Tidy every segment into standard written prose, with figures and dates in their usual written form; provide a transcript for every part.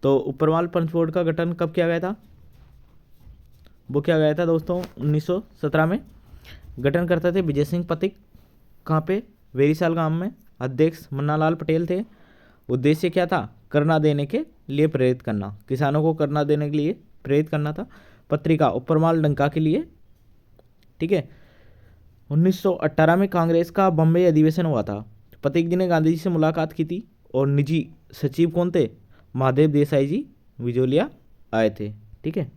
तो ऊपरवाल पंच बोर्ड का गठन कब किया गया था? वो किया गया था दोस्तों 1917 में। गठन करते थे विजय सिंह पथिक। कहाँ पे? वेरीसाल गांव में। अध्यक्ष मन्नालाल पटेल थे। उद्देश्य क्या था? करना देने के लिए प्रेरित करना, किसानों को करना देने के लिए प्रेरित करना था। पत्रिका ऊपरवाल डंका के लिए। ठीक है। 1918 में कांग्रेस का बम्बई अधिवेशन हुआ था। पथिक जी ने गांधी जी से मुलाकात की थी और निजी सचिव कौन थे? महादेव देसाई जी विजोलिया आए थे। ठीक है।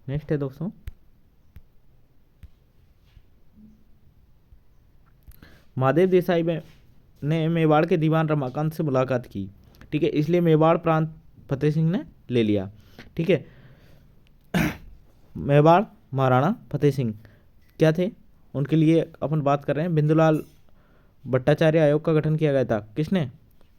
नेक्स्ट है दोस्तों, महादेव देसाई ने मेवाड़ के दीवान रमाकांत से मुलाकात की। ठीक है, इसलिए मेवाड़ प्रांत फतेह सिंह ने ले लिया। ठीक है। मेवाड़ महाराणा फतेह सिंह क्या थे? उनके लिए अपन बात कर रहे हैं। बिंदुलाल भट्टाचार्य आयोग का गठन किया गया था। किसने?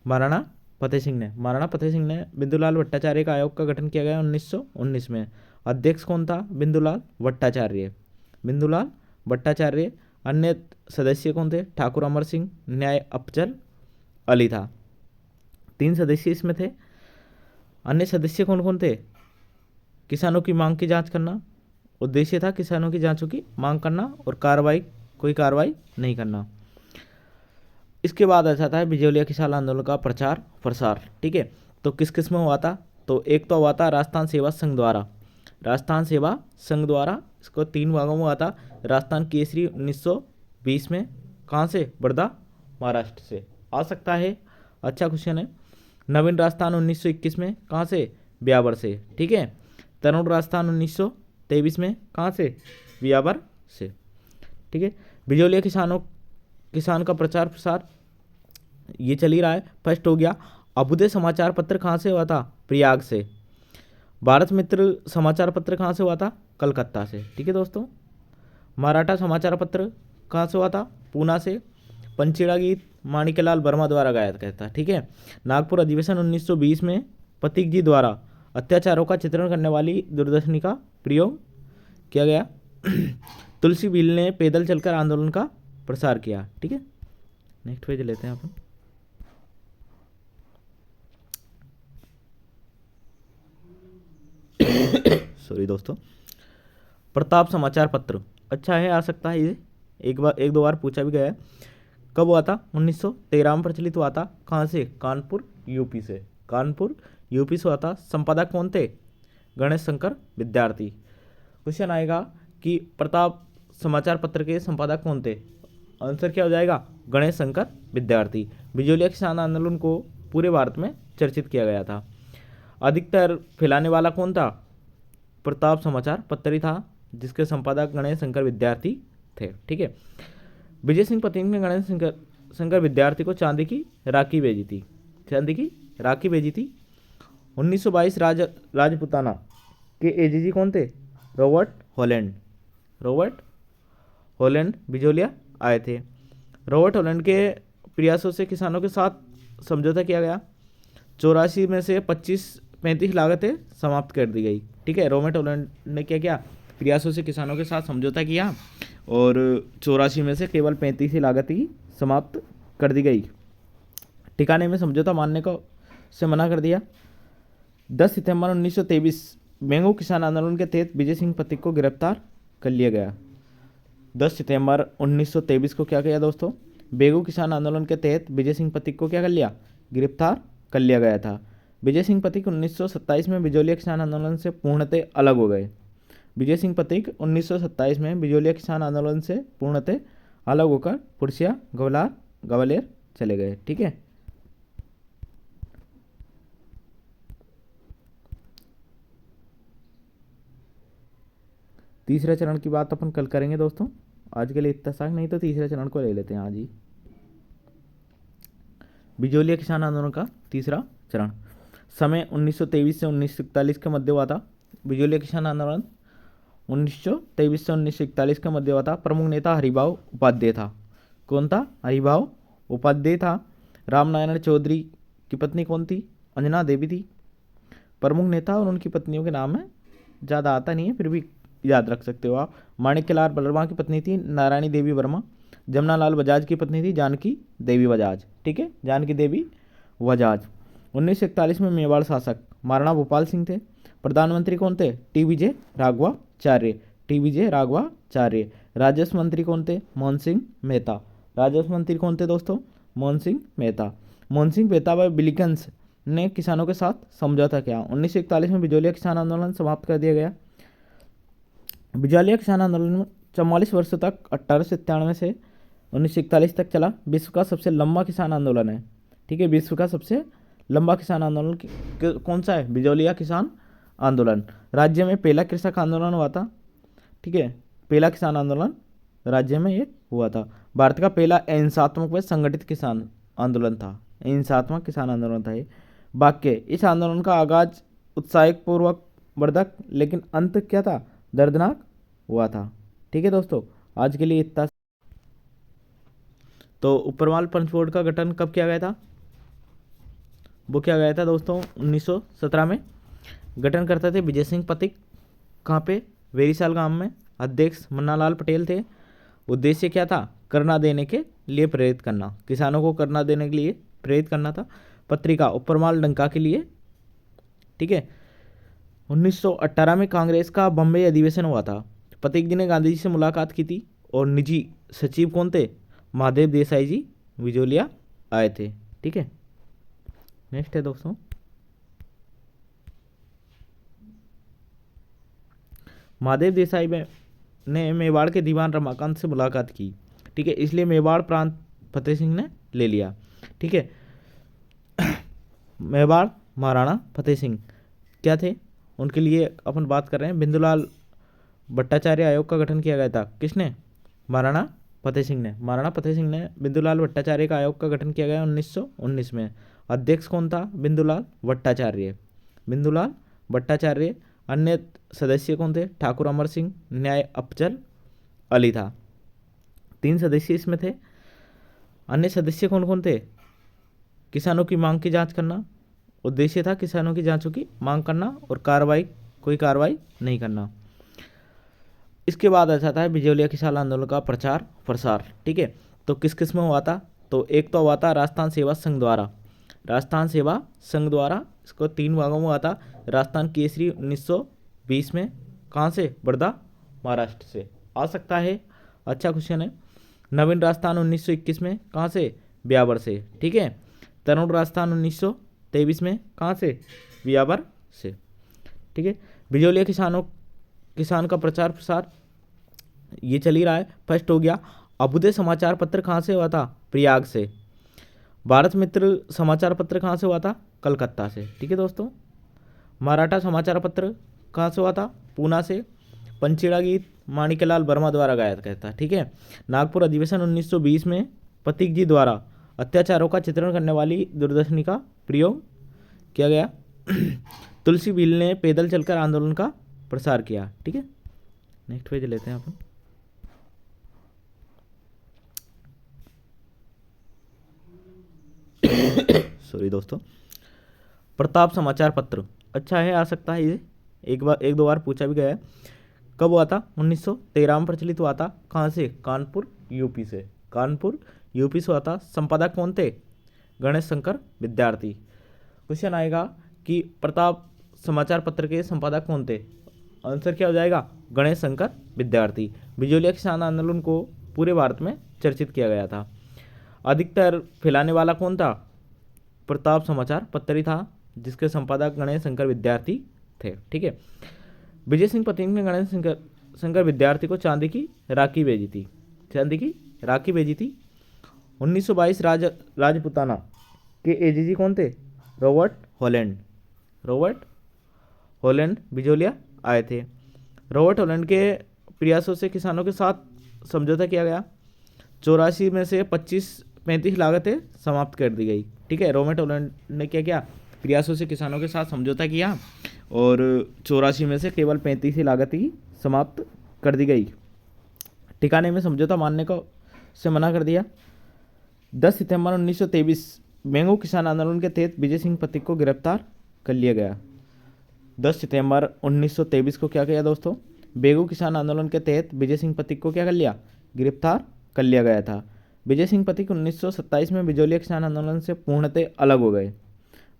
महाराणा फतेह सिंह ने। महाराणा फतेह सिंह ने बिंदुलाल भट्टाचार्य का आयोग का गठन किया गया 1919 में। अध्यक्ष कौन था? बिंदुलाल भट्टाचार्य। बिंदुलाल भट्टाचार्य। अन्य सदस्य कौन थे? ठाकुर अमर सिंह, न्याय अफजल अली था। 3 सदस्य इसमें थे। अन्य सदस्य कौन कौन थे? किसानों की मांग की जांच करना। उद्देश्य था किसानों की जांचों की मांग करना और कोई कार्रवाई नहीं करना। इसके बाद आता था बिजौलिया किसान आंदोलन का प्रचार प्रसार। ठीक है, तो किस किस में हुआ था? तो एक तो हुआ था राजस्थान सेवा संघ द्वारा। राजस्थान सेवा संघ द्वारा इसको 3 भागों में हुआ था। राजस्थान केसरी 1920 में। कहाँ से? वर्धा महाराष्ट्र से आ सकता है। अच्छा क्वेश्चन है। नवीन राजस्थान 1921 में। कहाँ से? ब्यावर से। ठीक है। तरुण राजस्थान 1923 में। कहाँ से? ब्यावर से। ठीक है। बिजौलिया किसान का प्रचार प्रसार ये चल ही रहा है। फर्स्ट हो गया अभ्युदय समाचार पत्र। कहाँ से हुआ था? प्रयाग से। भारत मित्र समाचार पत्र कहाँ से हुआ था? कलकत्ता से। ठीक है दोस्तों। मराठा समाचार पत्र कहाँ से हुआ था? पूना से। पंचेड़ा गीत माणिक्यलाल वर्मा द्वारा गाया गया था। ठीक है। नागपुर अधिवेशन 1920 में पथिक जी द्वारा अत्याचारों का चित्रण करने वाली दूरदर्शनी का प्रयोग किया गया। तुलसी भील ने पैदल चलकर आंदोलन का प्रसार किया। ठीक है। नेक्स्ट पेज लेते हैं अपन। सॉरी दोस्तों। प्रताप समाचार पत्र अच्छा है, आ सकता है ये। एक दो बार पूछा भी गया है। कब हुआ था? 1913 में प्रचलित हुआ था। कहाँ से? कानपुर यूपी से। कानपुर यूपी से हुआ था। संपादक कौन थे? गणेश शंकर विद्यार्थी। क्वेश्चन आएगा कि प्रताप समाचार पत्र के संपादक कौन थे? आंसर क्या हो जाएगा? गणेश शंकर विद्यार्थी। बिजौलिया किसान आंदोलन को पूरे भारत में चर्चित किया गया था। अधिकतर फैलाने वाला कौन था? प्रताप समाचार पत्र ही था, जिसके संपादक गणेश शंकर विद्यार्थी थे। ठीक है। विजय सिंह पथिक ने गणेश शंकर विद्यार्थी को चांदी की राखी भेजी थी। चांदी की राखी भेजी थी। 1922 राजपुताना के एजीजी कौन थे? Robert Holland. Robert Holland Bijolia आए थे। रॉबर्ट हॉलैंड के प्रयासों से किसानों के साथ समझौता किया गया। 84 में से 35 लागतें समाप्त कर दी गई। ठीक है। रॉबर्ट हॉलैंड ने क्या किया? प्रयासों से किसानों के साथ समझौता किया और 84 में से केवल 35 ही लागत ही समाप्त कर दी गई। ठिकाने में समझौता मानने को से मना कर दिया। 10 सितंबर 1923 बेंगू किसान आंदोलन के तहत विजय सिंह पथिक को गिरफ्तार कर लिया गया। 10 सितंबर 1923 को क्या किया दोस्तों? बेंगू किसान आंदोलन के तहत विजय सिंह पथिक को क्या कर लिया? गिरफ्तार कर लिया गया था। विजय सिंह पथिक 1927 में बिजौलिया किसान आंदोलन से पूर्णतः अलग हो गए। विजय सिंह पथिक 1927 में बिजौलिया किसान आंदोलन से पूर्णतः अलग होकर पुरसिया ग्वालियर चले गए। ठीक है। तीसरे चरण की बात अपन कल करेंगे दोस्तों। आज के लिए इतना साक, नहीं तो तीसरे चरण को ले लेते हैं आज ही। बिजौलिया किसान आंदोलन का तीसरा चरण समय 1923 से 1941 के मध्य हुआ था। बिजौलिया किसान आंदोलन 1923 से 1941 के मध्य हुआ था। प्रमुख नेता हरिभाऊ उपाध्याय था। कौन था? हरिभाऊ उपाध्याय था। रामनारायण चौधरी की पत्नी कौन थी? अंजना देवी थी। प्रमुख नेता और उनकी पत्नियों के नाम है, ज़्यादा आता नहीं है, फिर भी याद रख सकते हो आप। माणिक्यलाल वर्मा की पत्नी थी नारायणी देवी वर्मा। जमुनालाल बजाज की पत्नी थी जानकी देवी बजाज। ठीक है, जानकी देवी बजाज। 1941 में मेवाड़ शासक महाराणा भोपाल सिंह थे। प्रधानमंत्री कौन थे? टी.बी.जे. राघवाचार्य, टी.बी.जे. राघवाचार्य। राजस्व मंत्री कौन थे? मोहन सिंह मेहता। राजस्व मंत्री कौन थे दोस्तों? मोहन सिंह मेहता। मोहन सिंह मेहता व विलियम्स ने किसानों के साथ समझौता किया। 1941 में बिजौलिया किसान आंदोलन समाप्त कर दिया गया। बिजौलिया किसान आंदोलन 44 वर्षों तक 1897 से 1941 तक चला। विश्व का सबसे लंबा किसान आंदोलन है। ठीक है, विश्व का सबसे लंबा किसान आंदोलन कौन सा है? बिजौलिया किसान आंदोलन। राज्य में पहला कृषक आंदोलन हुआ था। ठीक है, पहला किसान आंदोलन राज्य में ये हुआ था। भारत का पहला अहिंसात्मक व संगठित किसान आंदोलन था। अहिंसात्मक किसान आंदोलन था ये। वाक्य, इस आंदोलन का आगाज उत्साहपूर्वक वर्धक, लेकिन अंत क्या था? दर्दनाक हुआ था। ठीक है दोस्तों, आज के लिए इतना। तो ऊपरवाल पंच बोर्ड का गठन कब किया गया था? वो किया गया था दोस्तों 1917 में। गठन करते थे विजय सिंह पथिक। कहाँ पे? वेरीसाल गांव में। अध्यक्ष मन्नालाल पटेल थे। उद्देश्य क्या था? करना देने के लिए प्रेरित करना, किसानों को करना देने के लिए प्रेरित करना था। पत्रिका ऊपरवाल डंका के लिए। ठीक है, 1918 में कांग्रेस का बम्बई अधिवेशन हुआ था। पथिक जी ने गांधी जी से मुलाकात की थी और निजी सचिव कौन थे? महादेव देसाई जी बिजौलिया आए थे। ठीक है, नेक्स्ट है दोस्तों, महादेव देसाई ने मेवाड़ के दीवान रमाकांत से मुलाकात की। ठीक है, इसलिए मेवाड़ प्रांत फतेह सिंह ने ले लिया। ठीक है, मेवाड़ महाराणा फतेह सिंह क्या थे? उनके लिए अपन बात कर रहे हैं। बिंदुलाल भट्टाचार्य आयोग का गठन किया गया था। किसने? महाराणा फतेह सिंह ने। महाराणा फतेह सिंह ने बिंदुलाल भट्टाचार्य का आयोग का गठन किया गया 1919 में। अध्यक्ष कौन था? बिंदुलाल भट्टाचार्य। बिंदुलाल भट्टाचार्य। अन्य सदस्य कौन थे? ठाकुर अमर सिंह, न्याय अफजल अली था। 3 सदस्य इसमें थे। अन्य सदस्य कौन कौन थे? किसानों की मांग की जांच करना। उद्देश्य था किसानों की जांचों की मांग करना और कोई कार्रवाई नहीं करना। इसके बाद आ जाता है बिजौलिया किसान आंदोलन का प्रचार प्रसार। ठीक है, तो किस किस में हुआ था? तो एक तो हुआ था राजस्थान सेवा संघ द्वारा। राजस्थान सेवा संघ द्वारा इसको 3 भागों में हुआ था। राजस्थान केसरी 1920 में। कहाँ से? वर्धा महाराष्ट्र से आ सकता है। अच्छा क्वेश्चन है। नवीन राजस्थान 1921 में। कहाँ से? ब्यावर से। ठीक है, तरुण राजस्थान 1923 में। कहाँ से? ब्यावर से। ठीक है, बिजौलिया किसान का प्रचार प्रसार ये चल ही रहा है। फर्स्ट हो गया अभ्युदय समाचार पत्र। कहाँ से हुआ था? प्रयाग से। भारत मित्र समाचार पत्र कहाँ से हुआ था? कलकत्ता से। ठीक है दोस्तों, मराठा समाचार पत्र कहाँ से हुआ था? पूना से। पंचेड़ा गीत माणिक्यलाल वर्मा द्वारा गाया गया था। ठीक है, नागपुर अधिवेशन 1920 में पथिक जी द्वारा अत्याचारों का चित्रण करने वाली दूरदर्शनी का प्रयोग किया गया। तुलसी भील ने पैदल चलकर आंदोलन का प्रसार किया। ठीक है, नेक्स्ट पेज लेते हैं अपन। सॉरी दोस्तों, प्रताप समाचार पत्र अच्छा है, आ सकता है ये। एक दो बार पूछा भी गया है। कब हुआ था? 1913 में प्रचलित हुआ था। कहाँ से? कानपुर यूपी से। कानपुर यूपी से हुआ था। संपादक कौन थे? गणेश शंकर विद्यार्थी। क्वेश्चन आएगा कि प्रताप समाचार पत्र के संपादक कौन थे? आंसर क्या हो जाएगा? गणेश शंकर विद्यार्थी। बिजौलिया किसान आंदोलन को पूरे भारत में चर्चित किया गया था। अधिकतर फैलाने वाला कौन था? प्रताप समाचार पत्र ही था, जिसके संपादक गणेश शंकर विद्यार्थी थे। ठीक है, विजय सिंह पथिक ने गणेश शंकर विद्यार्थी को चांदी की राखी भेजी थी। चांदी की राखी भेजी थी। 1922 राजपुताना के एजीजी कौन थे? Robert Holland. Robert Holland Bijolia आए थे। रॉबर्ट हॉलैंड के प्रयासों से किसानों के साथ समझौता किया गया। 84 में से 35 लागतें समाप्त कर दी गई। ठीक है, रॉबर्ट हॉलैंड ने क्या किया? प्रयासों से किसानों के साथ समझौता किया और 84 में से केवल 35 ही लागत ही समाप्त कर दी गई। ठिकाने में समझौता मानने को से मना कर दिया। 10 सितंबर 1923 मैंगो किसान आंदोलन के तहत विजय सिंह पथिक को गिरफ्तार कर लिया गया। 10 सितंबर 1923 को क्या किया दोस्तों? बेगू किसान आंदोलन के तहत विजय सिंह पथिक को क्या कर लिया? गिरफ्तार कर लिया गया था। विजय सिंह पथिक 1927 में बिजौलिया किसान आंदोलन से पूर्णतः अलग हो गए।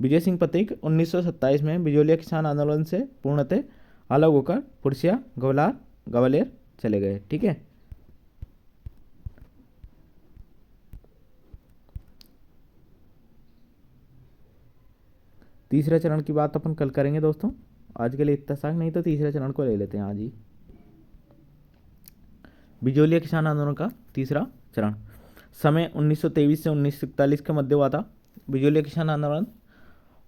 विजय सिंह पथिक 1927 में बिजोलिया किसान आंदोलन से पूर्णतः अलग होकर पुरसिया ग्वालियर चले गए। ठीक है। तीसरे चरण की बात अपन कल करेंगे दोस्तों, आज के लिए इतना सा, नहीं तो तीसरे चरण को ले लेते हैं आज ही। बिजोलिया किसान आंदोलन का तीसरा चरण समय 1923 से 1941 के मध्य हुआ था। बिजोलिया किसान आंदोलन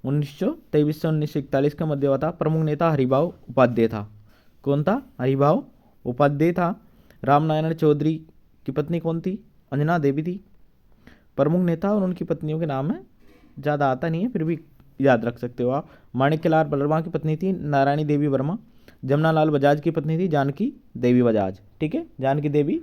1923 से 1941 के मध्य हुआ था। प्रमुख नेता हरिभाऊ उपाध्याय था। कौन था? हरिभाऊ उपाध्याय था। रामनारायण चौधरी की पत्नी कौन थी? अंजना देवी थी। प्रमुख नेता और उनकी पत्नियों के नाम है, ज़्यादा आता नहीं है फिर भी याद रख सकते हो आप। माणिक्यलाल वर्मा की पत्नी थी नारायणी देवी वर्मा। जमनालाल बजाज की पत्नी थी जानकी देवी बजाज। ठीक है, जानकी देवी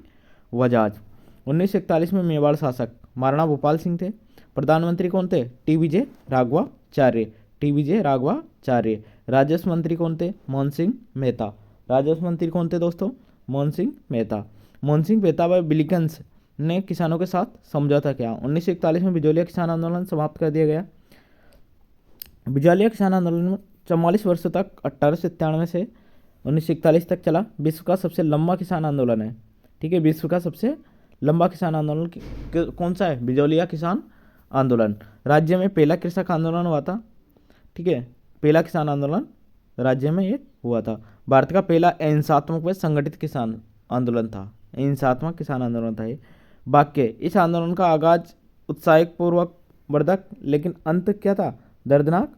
बजाज। 1941 में मेवाड़ शासक महाराणा भूपाल सिंह थे। प्रधानमंत्री कौन थे? टी.विजय राघवाचार्य। टी.विजय राघवाचार्य। राजस्व मंत्री कौन थे? मोहन सिंह मेहता। राजस्व मंत्री कौन थे दोस्तों? मोहन सिंह मेहता। मोहन सिंह मेहता व विलिगंस ने किसानों के साथ समझौता किया। 1941 में बिजोलिया किसान आंदोलन समाप्त कर दिया गया। बिजोलिया किसान आंदोलन 44 वर्षों तक 1897 से 1941 तक चला। विश्व का सबसे लंबा किसान आंदोलन है। ठीक है, विश्व का सबसे लंबा किसान आंदोलन कौन सा है? बिजोलिया किसान आंदोलन। राज्य में पहला कृषक आंदोलन हुआ था। ठीक है, पहला किसान आंदोलन राज्य में ये हुआ था। भारत का पहला अहिंसात्मक व संगठित किसान आंदोलन था। अहिंसात्मक किसान आंदोलन था ये। वाक्य, इस आंदोलन का आगाज उत्साहपूर्वक वर्धक, लेकिन अंत क्या था? दर्दनाक